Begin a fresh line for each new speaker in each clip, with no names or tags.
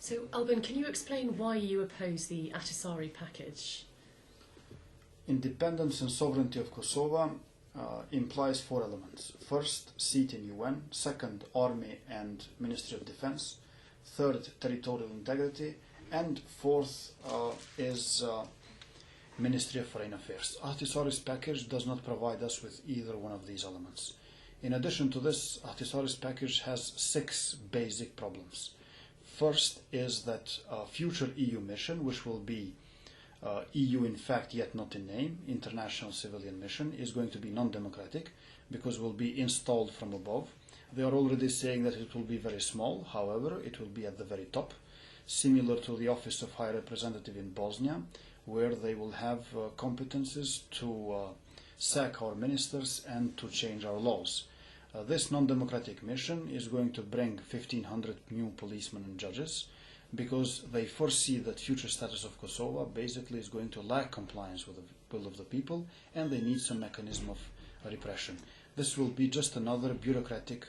So, Albin, can you explain why you oppose the Ahtisaari Package?
Independence and sovereignty of Kosovo implies four elements. First, seat in UN. Second, army and Ministry of Defense. Third, territorial integrity. And fourth is Ministry of Foreign Affairs. Ahtisaari's package does not provide us with either one of these elements. In addition to this, Ahtisaari's package has 6 basic problems. First is that a future EU mission, which will be EU in fact yet not in name, international civilian mission, is going to be non-democratic because will be installed from above. They are already saying that it will be very small, however, it will be at the very top, similar to the Office of High Representative in Bosnia, where they will have competences to sack our ministers and to change our laws. This non-democratic mission is going to bring 1,500 new policemen and judges because they foresee that future status of Kosovo basically is going to lack compliance with the will of the people, and they need some mechanism of repression. This will be just another bureaucratic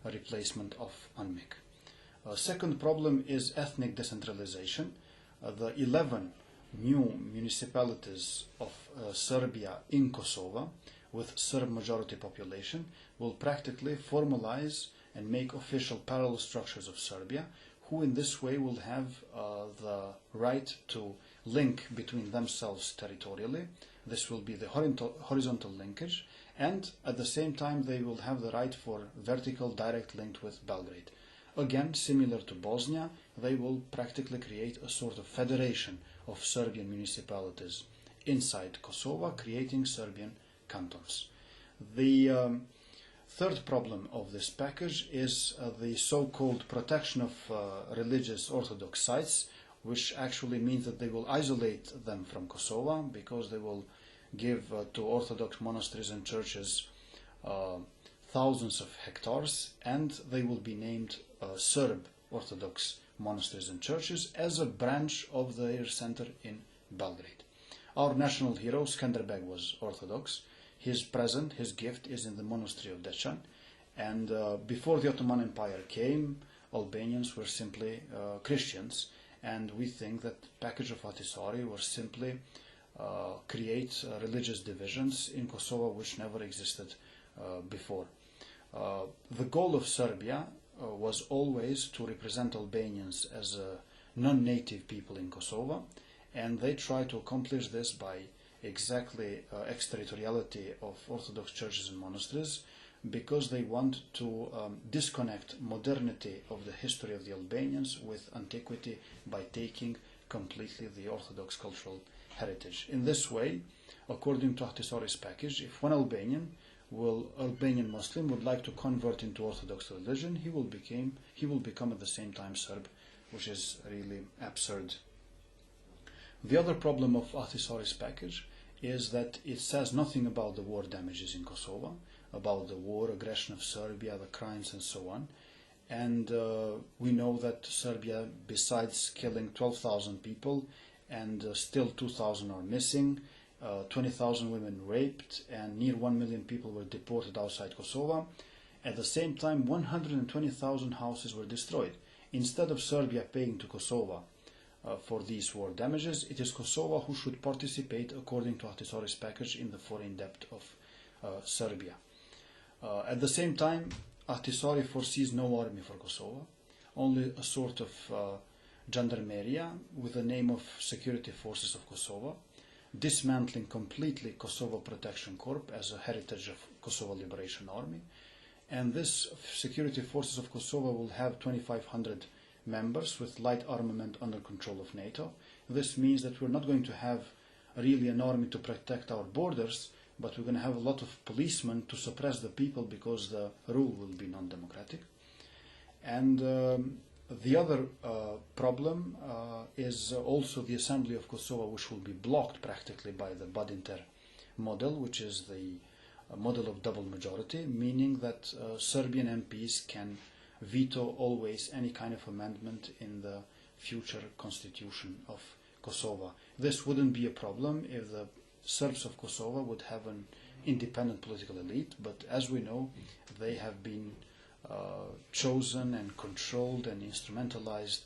replacement of UNMIK. Second problem is ethnic decentralization. The 11 new municipalities of Serbia in Kosovo with Serb majority population will practically formalize and make official parallel structures of Serbia, who in this way will have the right to link between themselves territorially. This will be the horizontal linkage, and at the same time they will have the right for vertical direct link with Belgrade. Again, similar to Bosnia, they will practically create a sort of federation of Serbian municipalities inside Kosovo, creating Serbian cantons. The third problem of this package is the so-called protection of religious Orthodox sites, which actually means that they will isolate them from Kosovo because they will give to Orthodox monasteries and churches thousands of hectares, and they will be named Serb Orthodox monasteries and churches as a branch of their center in Belgrade. Our national hero, Skanderbeg, was Orthodox. His present, his gift, is in the monastery of Deccan, and before the Ottoman Empire came, Albanians were simply Christians, and we think that the package of Ahtisaari was simply create religious divisions in Kosovo which never existed before. The goal of Serbia was always to represent Albanians as a non-native people in Kosovo, and they try to accomplish this by exactly extraterritoriality of Orthodox churches and monasteries, because they want to disconnect modernity of the history of the Albanians with antiquity by taking completely the Orthodox cultural heritage. In this way, according to Ahtisaari's package, if one Albanian Muslim would like to convert into Orthodox religion, he will become at the same time Serb, which is really absurd. The other problem of Ahtisaari's package is that it says nothing about the war damages in Kosovo, about the war, aggression of Serbia, the crimes and so on. And we know that Serbia, besides killing 12,000 people, and still 2,000 are missing, 20,000 women raped, and near 1 million people were deported outside Kosovo. At the same time, 120,000 houses were destroyed. Instead of Serbia paying to Kosovo for these war damages, it is Kosovo who should participate, according to Ahtisaari's package, in the foreign debt of Serbia. At the same time, Ahtisaari foresees no army for Kosovo, only a sort of gendarmeria with the name of Security Forces of Kosovo, dismantling completely Kosovo Protection Corps as a heritage of Kosovo Liberation Army. And this Security Forces of Kosovo will have 2,500 members with light armament under control of NATO. This means that we're not going to have really an army to protect our borders, but we're going to have a lot of policemen to suppress the people because the rule will be non-democratic. And the other problem is also the Assembly of Kosovo, which will be blocked practically by the Badinter model, which is the model of double majority, meaning that Serbian MPs can veto always any kind of amendment in the future constitution of Kosovo. This wouldn't be a problem if the Serbs of Kosovo would have an independent political elite, but as we know, they have been chosen and controlled and instrumentalized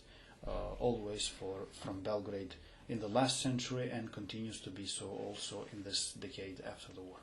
always from Belgrade in the last century and continues to be so also in this decade after the war.